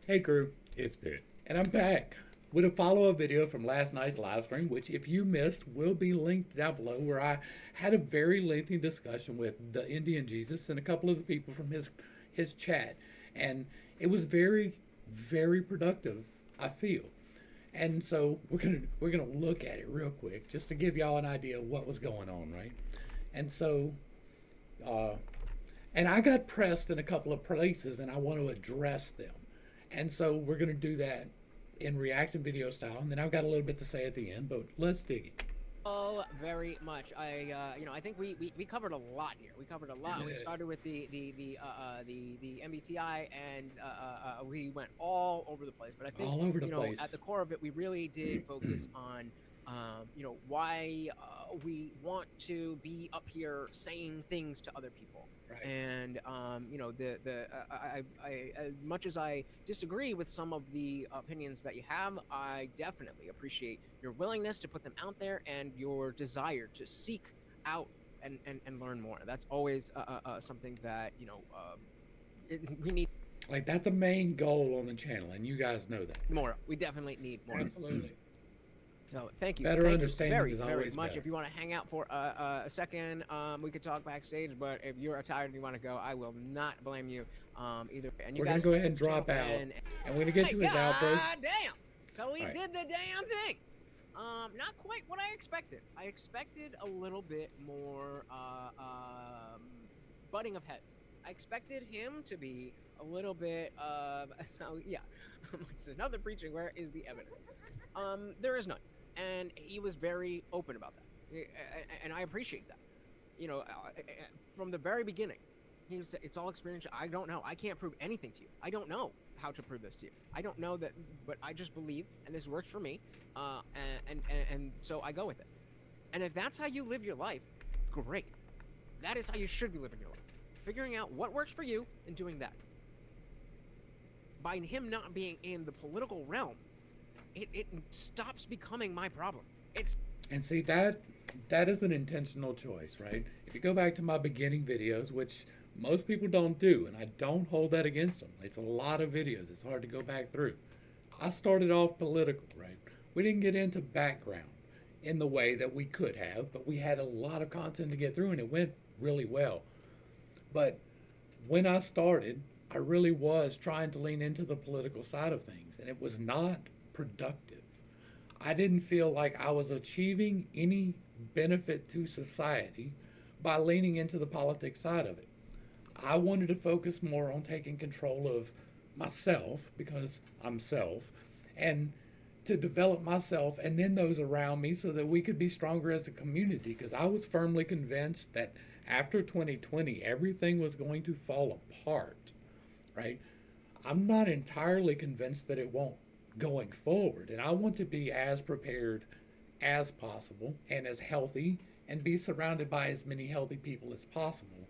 Hey crew, it's Pitt, and I'm back with a follow-up video from last night's live stream, which if you missed will be linked down below, where I had a very lengthy discussion with the Indian Jesus and a couple of the people from his chat, and it was very productive, I feel. And so we're gonna look at it real quick just to give y'all an idea of what was going on, right? And so uh, and I got pressed in a couple of places, and I want to address them. And so we're going to do that in reaction video style, and then I've got a little bit to say at the end. But let's dig it. Oh, very much. I think we covered a lot here. We covered a lot. We started with the MBTI, and we went all over the place. But I think All over the at place. the core of it, we really did focus on why we want to be up here saying things to other people. Right. And the I as much as I disagree with some of the opinions that you have, I definitely appreciate your willingness to put them out there and your desire to seek out and learn more. That's always something that we need Like that's a main goal on the channel, and you guys know that. more. We definitely need more. Absolutely. So Better thank you understanding very is very always much. better. If you want to hang out for a second, we could talk backstage. But if you're tired and you want to go, I will not blame you either. And you We're gonna guys go ahead and this channel, drop out, and and we're gonna get my to his outro. god damn! So we All right. did the damn thing. Not quite what I expected. I expected a little bit more butting of heads. I expected him to be a little bit so yeah. It's another preaching. Where is the evidence? There is none, and he was very open about that, and I appreciate that. From the very beginning, he was. It's all experiential. I don't know. I can't prove anything to you. I don't know how to prove this to you. I don't know that, but I just believe, and this works for me, and so I go with it. And if that's how you live your life, great. That is how you should be living your life. Figuring out what works for you and doing that. By him not being in the political realm, it stops becoming my problem. It's And see that is an intentional choice, right? If you go back to my beginning videos, which most people don't do, and I don't hold that against them. It's a lot of videos. It's hard to go back through. I started off political, right? We didn't get into background in the way that we could have, but we had a lot of content to get through, and it went really well. But when I started, I really was trying to lean into the political side of things, and it was not productive. I didn't feel like I was achieving any benefit to society by leaning into the politics side of it. I wanted to focus more on taking control of myself because I'm self, and to develop myself and then those around me so that we could be stronger as a community, because I was firmly convinced that after 2020 everything was going to fall apart, right? I'm not entirely convinced that it won't going forward, and I want to be as prepared as possible and as healthy and be surrounded by as many healthy people as possible.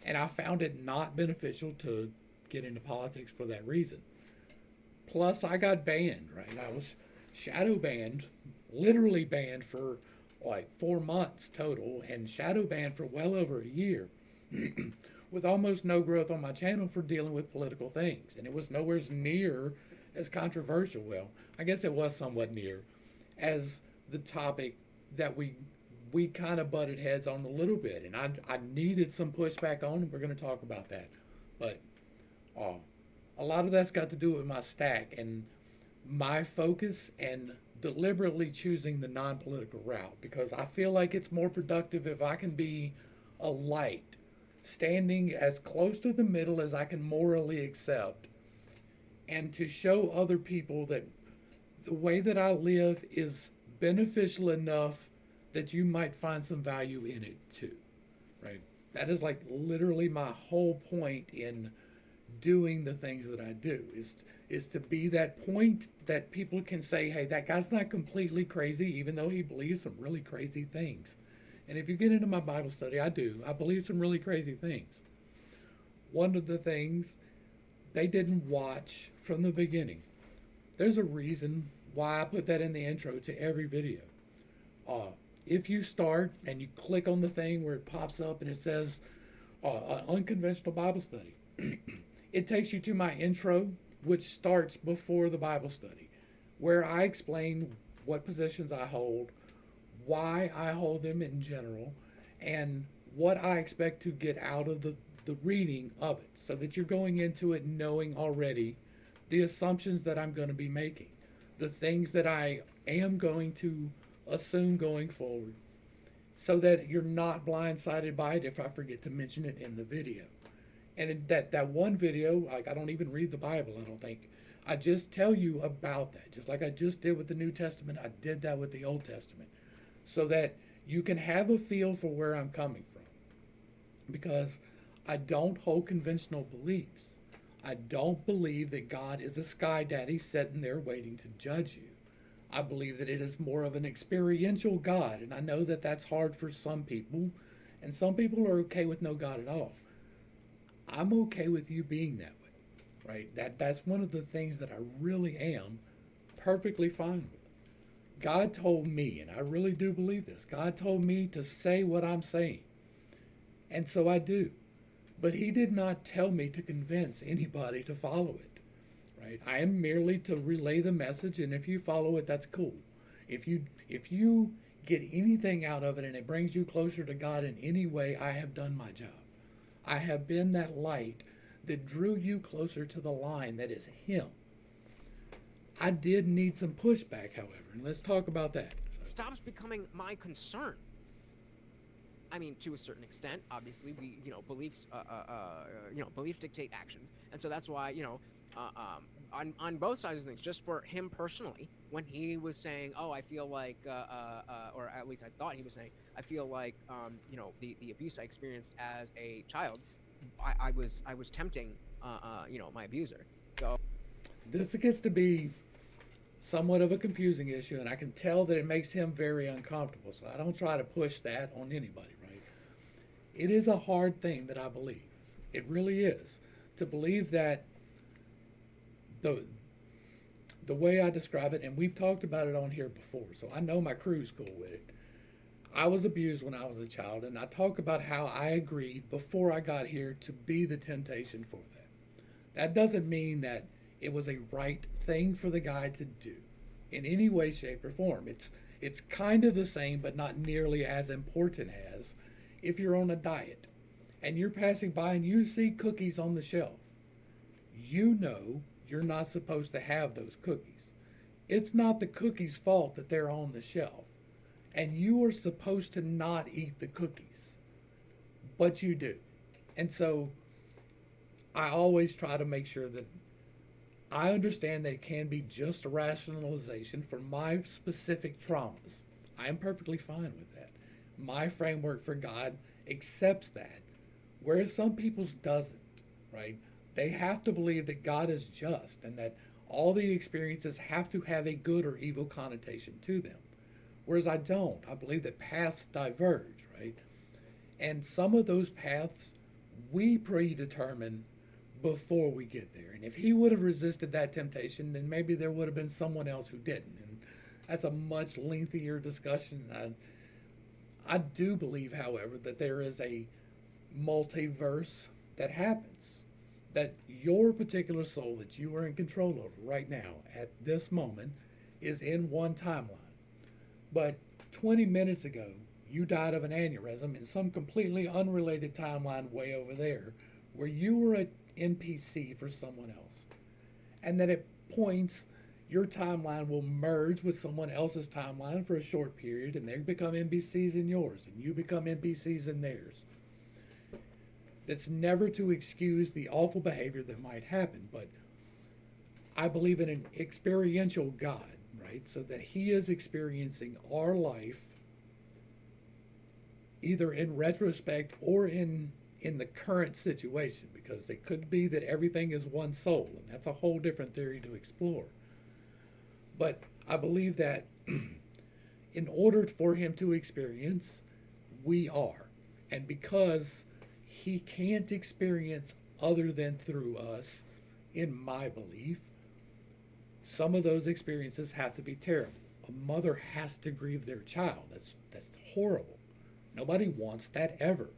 And I found it not beneficial to get into politics for that reason. Plus, I got banned, right? I was shadow banned, literally banned for like 4 months total, and shadow banned for well over a year, with almost no growth on my channel for dealing with political things. And it was nowhere near as controversial. Well, I guess it was somewhat near as the topic that we kind of butted heads on a little bit, and I needed some pushback on, and we're going to talk about that. But uh, a lot of that's got to do with my stack and my focus and deliberately choosing the non-political route, because I feel like it's more productive if I can be a light, standing as close to the middle as I can morally accept, and to show other people that the way that I live is beneficial enough that you might find some value in it too, right? That is like literally my whole point in doing the things that I do is to be that point that people can say, hey, that guy's not completely crazy, even though he believes some really crazy things. And if you get into my Bible study, I do. I believe some really crazy things. One of the things they didn't watch from the beginning. There's a reason why I put that in the intro to every video. Uh, if you start and you click on the thing where it pops up and it says unconventional Bible study, it takes you to my intro which starts before the Bible study, where I explain what positions I hold, why I hold them in general, and what I expect to get out of the reading of it, so that you're going into it knowing already the assumptions that I'm going to be making, the things that I am going to assume going forward, so that you're not blindsided by it if I forget to mention it in the video. And in that one video, like, I don't even read the Bible, I don't think. I just tell you about that. Just like I just did with the New Testament, I did that with the Old Testament. So that you can have a feel for where I'm coming from. Because I don't hold conventional beliefs. I don't believe that God is a sky daddy sitting there waiting to judge you. I believe that it is more of an experiential God, and I know that that's hard for some people, and some people are okay with no God at all. I'm okay with you being that way, right? That's one of the things that I really am perfectly fine with. God told me, and I really do believe this, God told me to say what I'm saying, and so I do. But he did not tell me to convince anybody to follow it, right? I am merely to relay the message, and if you follow it, that's cool. If you get anything out of it and it brings you closer to God in any way, I have done my job. I have been that light that drew you closer to the line that is him. I did need some pushback, however, and let's talk about that. It stops becoming my concern. I mean, to a certain extent, obviously, beliefs, beliefs dictate actions, and so that's why, on both sides of things, just for him personally, when he was saying, "Oh, I feel like," or at least I thought he was saying, "I feel like, the abuse I experienced as a child, I was tempting, my abuser." So This gets to be somewhat of a confusing issue, and I can tell that it makes him very uncomfortable, so I don't try to push that on anybody, right? It is a hard thing that I believe. It really is. To believe that the the way I describe it, and we've talked about it on here before, so I know my crew's cool with it. I was abused when I was a child, and I talk about how I agreed before I got here to be the temptation for that. That doesn't mean that it was a right thing for the guy to do in any way, shape, or form. It's kind of the same, but not nearly as important as if you're on a diet and you're passing by and you see cookies on the shelf. You know you're not supposed to have those cookies. It's not the cookies' fault that they're on the shelf. And you are supposed to not eat the cookies. But you do. And so I always try to make sure that I understand that it can be just a rationalization for my specific traumas. I am perfectly fine with that. My framework for God accepts that, whereas some people's doesn't, right? They have to believe that God is just and that all the experiences have to have a good or evil connotation to them. Whereas I don't. I believe that paths diverge, right? And some of those paths we predetermine before we get there. And if he would have resisted that temptation, then maybe there would have been someone else who didn't. And that's a much lengthier discussion. I do believe, however, that there is a multiverse that happens. That your particular soul that you are in control of right now, at this moment, is in one timeline. But 20 minutes ago, you died of an aneurysm in some completely unrelated timeline way over there, where you were an NPC for someone else. And then at points, your timeline will merge with someone else's timeline for a short period, and they become NPCs in yours, and you become NPCs in theirs. That's never to excuse the awful behavior that might happen, but I believe in an experiential God, right? So that he is experiencing our life either in retrospect or in the current situation, because it could be that everything is one soul, and that's a whole different theory to explore. But I believe that in order for him to experience, we are. And because he can't experience other than through us, in my belief, some of those experiences have to be terrible. A mother has to grieve their child. That's horrible. Nobody wants that ever.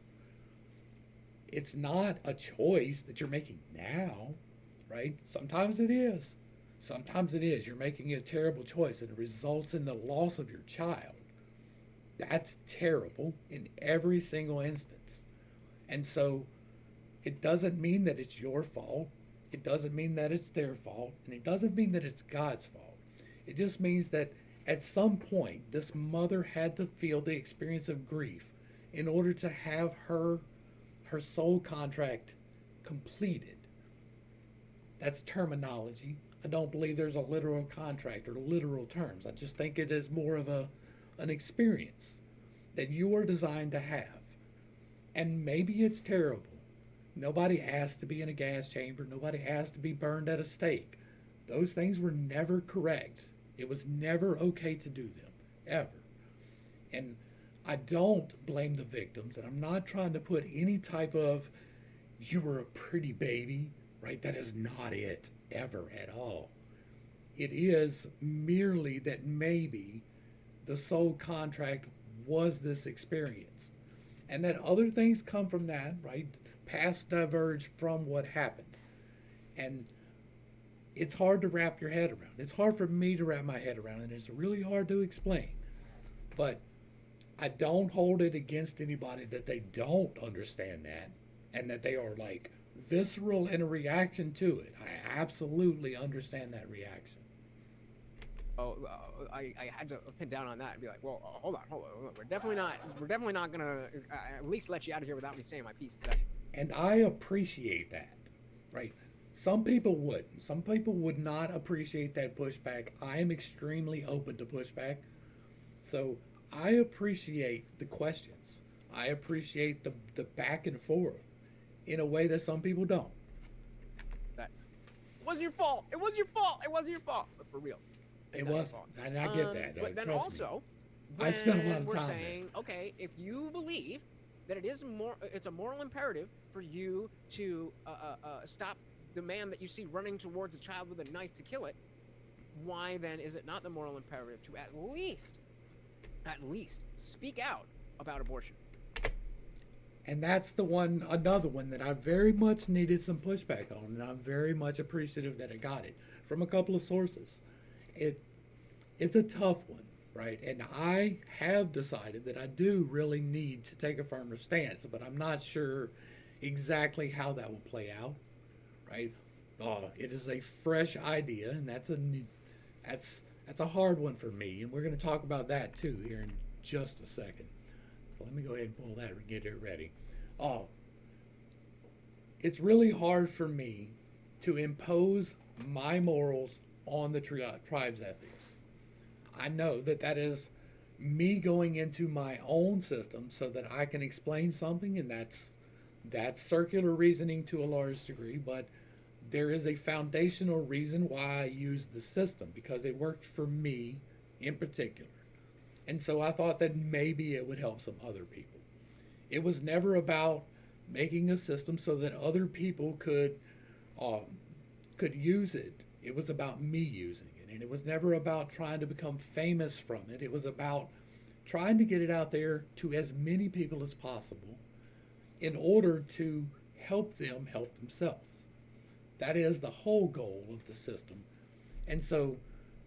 It's not a choice that you're making now. right? Sometimes it is. Sometimes it is. You're making a terrible choice and it results in the loss of your child. That's terrible in every single instance. And so it doesn't mean that it's your fault. It doesn't mean that it's their fault. And it doesn't mean that it's God's fault. It just means that at some point, this mother had to feel the experience of grief in order to have her soul contract completed. That's terminology. I don't believe there's a literal contract or literal terms. I just think it is more of an experience that you are designed to have. And maybe it's terrible. Nobody asked to be in a gas chamber. Nobody asked to be burned at a stake. Those things were never correct. It was never okay to do them, ever. And I don't blame the victims, and I'm not trying to put any type of, you were a pretty baby, right? That is not it, ever at all. It is merely that maybe the soul contract was this experience. And that other things come from that, right? Past diverge from what happened. And it's hard to wrap your head around. It's hard for me to wrap my head around, and it's really hard to explain. But I don't hold it against anybody that they don't understand that and that they are like visceral in a reaction to it. I absolutely understand that reaction. I had to pin down on that and be like, well, hold on. We're definitely not gonna at least let you out of here without me saying my piece today. And I appreciate that, right? Some people wouldn't. Some people would not appreciate that pushback. I am extremely open to pushback. So I appreciate the questions. I appreciate the back and forth in a way that some people don't. That wasn't your fault. It wasn't your fault. It wasn't your fault. But for real. It was, and I get that. But then trust also, me. I spent a lot of we're time saying, okay, if you believe that it's a moral imperative for you to stop the man that you see running towards a child with a knife to kill it, why then is it not the moral imperative to at least speak out about abortion? And that's another one that I very much needed some pushback on, and I'm very much appreciative that I got it from a couple of sources. It's a tough one, right? And I have decided that I do really need to take a firmer stance, but I'm not sure exactly how that will play out, right? It is a fresh idea, and that's a hard one for me, and we're going to talk about that too here in just a second. Let me go ahead and pull that and get it ready. It's really hard for me to impose my morals on the tribe's ethics. I know that is me going into my own system so that I can explain something, and that's circular reasoning to a large degree, but there is a foundational reason why I use the system, because it worked for me in particular. And so I thought that maybe it would help some other people. It was never about making a system so that other people could use it. It was about me using it. And it was never about trying to become famous from it. It was about trying to get it out there to as many people as possible in order to help them help themselves. That is the whole goal of the system. And so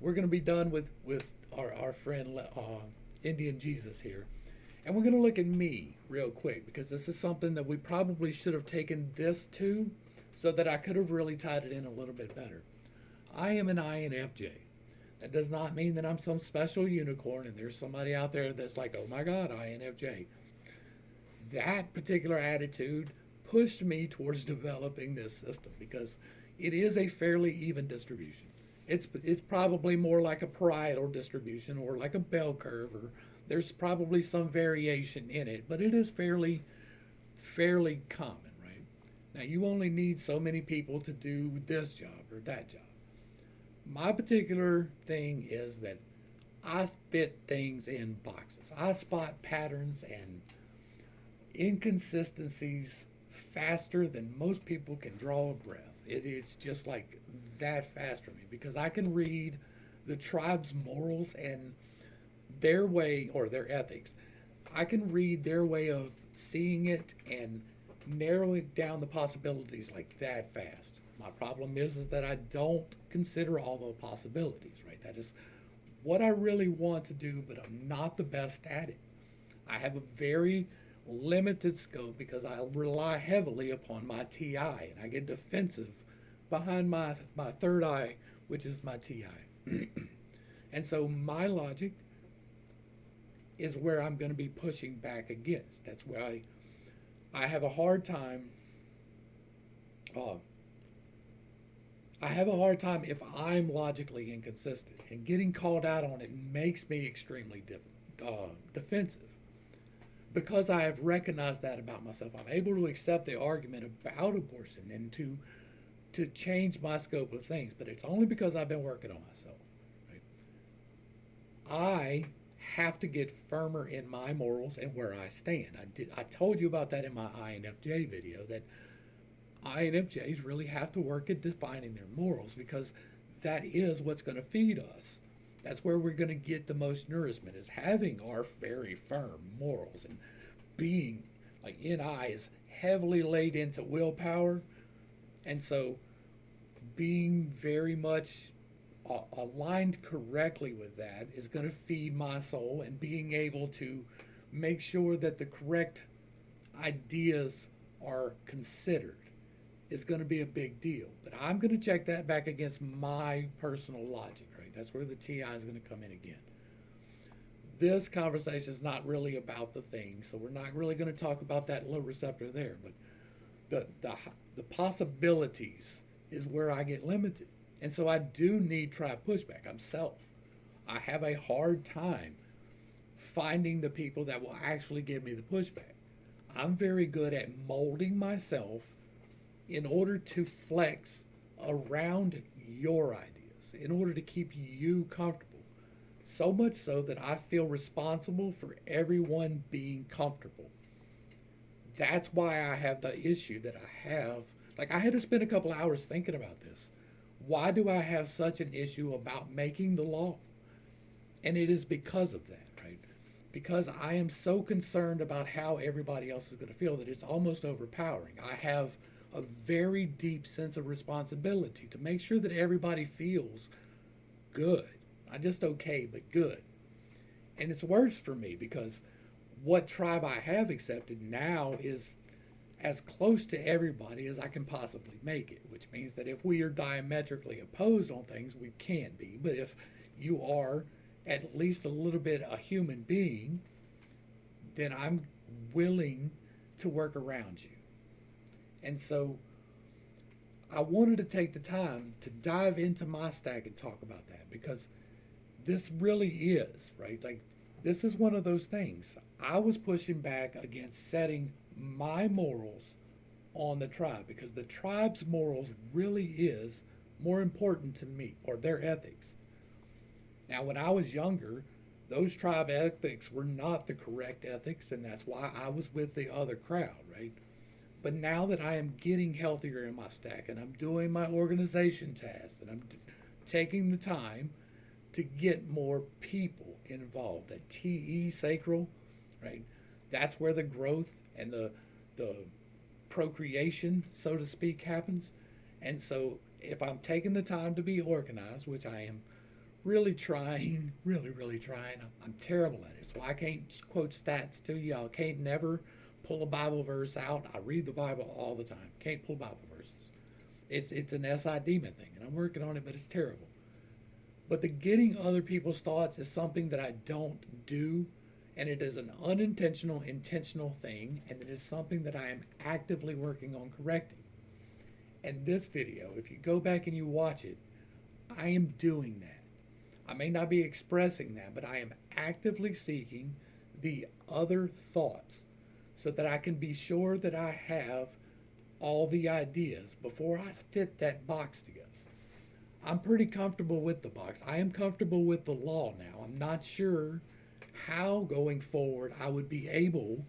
we're going to be done with our friend Indian Jesus here. And we're going to look at me real quick, because this is something that we probably should have taken this to so that I could have really tied it in a little bit better. I am an INFJ. That does not mean that I'm some special unicorn and there's somebody out there that's like, oh my God, INFJ. That particular attitude pushed me towards developing this system because it is a fairly even distribution. It's probably more like a parietal distribution or like a bell curve, or there's probably some variation in it, but it is fairly common, right? Now you only need so many people to do this job or that job. My particular thing is that I fit things in boxes. I spot patterns and inconsistencies faster than most people can draw a breath. It's just like that fast for me, because I can read the tribe's morals and their way, or their ethics. I can read their way of seeing it and narrowing down the possibilities like that fast. My problem is that I don't consider all the possibilities, right? That is what I really want to do, but I'm not the best at it. I have a very limited scope because I rely heavily upon my TI, and I get defensive behind my third eye, which is my TI. And so my logic is where I'm going to be pushing back against. That's where I have a hard time. Uh, I have a hard time if I'm logically inconsistent, and getting called out on it makes me extremely defensive because I have recognized that about myself. I'm able to accept the argument about abortion and to change my scope of things, but it's only because I've been working on myself. Right? I have to get firmer in my morals and where I stand. I told you about that in my INFJ video, that INFJs really have to work at defining their morals because that is what's going to feed us. That's where we're going to get the most nourishment, is having our very firm morals, and being like NI is heavily laid into willpower, and so being very much aligned correctly with that is going to feed my soul, and being able to make sure that the correct ideas are considered is going to be a big deal. But I'm going to check that back against my personal logic, right? That's where the TI is going to come in again. This conversation is not really about the thing, so we're not really going to talk about that low receptor there. But the possibilities is where I get limited. And so I do need tribe pushback. I'm self. I have a hard time finding the people that will actually give me the pushback. I'm very good at molding myself in order to flex around your ideas, in order to keep you comfortable. So much so that I feel responsible for everyone being comfortable. That's why I have the issue that I have. Like, I had to spend a couple hours thinking about this. Why do I have such an issue about making the law? And it is because of that, right? Because I am so concerned about how everybody else is going to feel that it's almost overpowering. I have a very deep sense of responsibility to make sure that everybody feels good. Not just okay, but good. And it's worse for me because what tribe I have accepted now is as close to everybody as I can possibly make it, which means that if we are diametrically opposed on things, we can be. But if you are at least a little bit a human being, then I'm willing to work around you. And so I wanted to take the time to dive into my stack and talk about that, because this really is, right? Like, this is one of those things. I was pushing back against setting my morals on the tribe because the tribe's morals really is more important to me, or their ethics. Now, when I was younger, those tribe ethics were not the correct ethics, and that's why I was with the other crowd, right? But now that I am getting healthier in my stack and I'm doing my organization tasks and I'm taking the time to get more people involved, that TE sacral, right? That's where the growth and the procreation, so to speak, happens. And so if I'm taking the time to be organized, which I am really trying, really trying, I'm terrible at it. So I can't quote stats to you. I can't never pull a Bible verse out. I read the Bible all the time. Can't pull Bible verses. It's an SI demon thing, and I'm working on it, but it's terrible. But the getting other people's thoughts is something that I don't do, and it is an unintentional, intentional thing, and it is something that I am actively working on correcting. And this video, if you go back and you watch it, I am doing that. I may not be expressing that, but I am actively seeking the other thoughts so that I can be sure that I have all the ideas before I fit that box together. I'm pretty comfortable with the box. I am comfortable with the law now. I'm not sure how going forward I would be able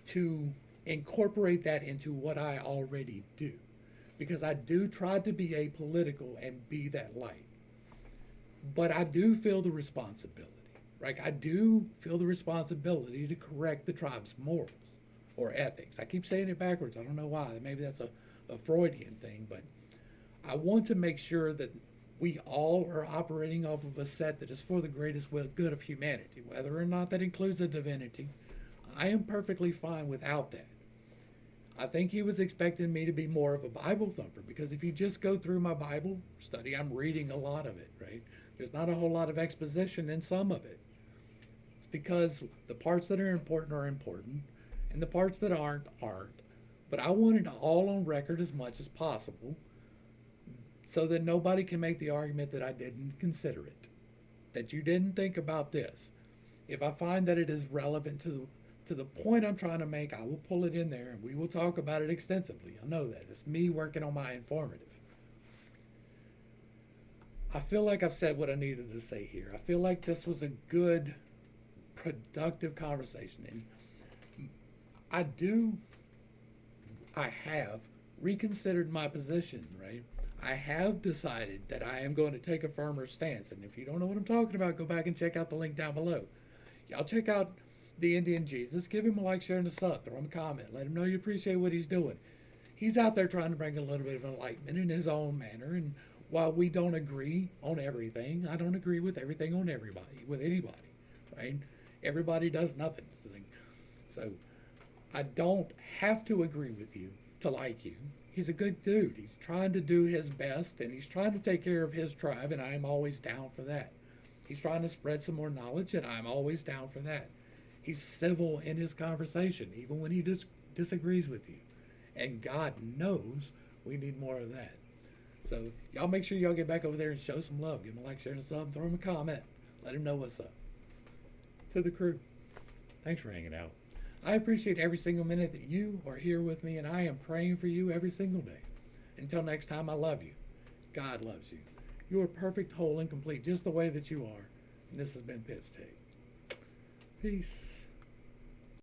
to incorporate that into what I already do, because I do try to be apolitical and be that light. But I do feel the responsibility, right? I do feel the responsibility to correct the tribe's morals or ethics. I keep saying it backwards. I don't know why. Maybe that's a Freudian thing, but I want to make sure that we all are operating off of a set that is for the greatest good of humanity, whether or not that includes a divinity. I am perfectly fine without that. I think he was expecting me to be more of a Bible thumper because if you just go through my Bible study, I'm reading a lot of it, right? There's not a whole lot of exposition in some of it. It's because the parts that are important, and the parts that aren't. But I want it all on record as much as possible so that nobody can make the argument that I didn't consider it, that you didn't think about this. If I find that it is relevant to the point I'm trying to make, I will pull it in there and we will talk about it extensively. I know that. It's me working on my informative. I feel like I've said what I needed to say here. I feel like this was a good, productive conversation. And I have reconsidered my position, right? I have decided that I am going to take a firmer stance. And if you don't know what I'm talking about, go back and check out the link down below. Y'all check out the Indian Jesus. Give him a like, share, and a sub. Throw him a comment. Let him know you appreciate what he's doing. He's out there trying to bring a little bit of enlightenment in his own manner. And while we don't agree on everything, I don't agree with everything on everybody, with anybody, right? Everybody does nothing. So I don't have to agree with you to like you. He's a good dude. He's trying to do his best, and he's trying to take care of his tribe, and I'm always down for that. He's trying to spread some more knowledge, and I'm always down for that. He's civil in his conversation, even when he disagrees with you. And God knows we need more of that. So y'all make sure y'all get back over there and show some love. Give him a like, share, and a sub. Throw him a comment. Let him know what's up. To the crew, thanks for hanging out. I appreciate every single minute that you are here with me, and I am praying for you every single day. Until next time, I love you. God loves you. You are perfect, whole, and complete just the way that you are. And this has been Pitt's Take. Peace.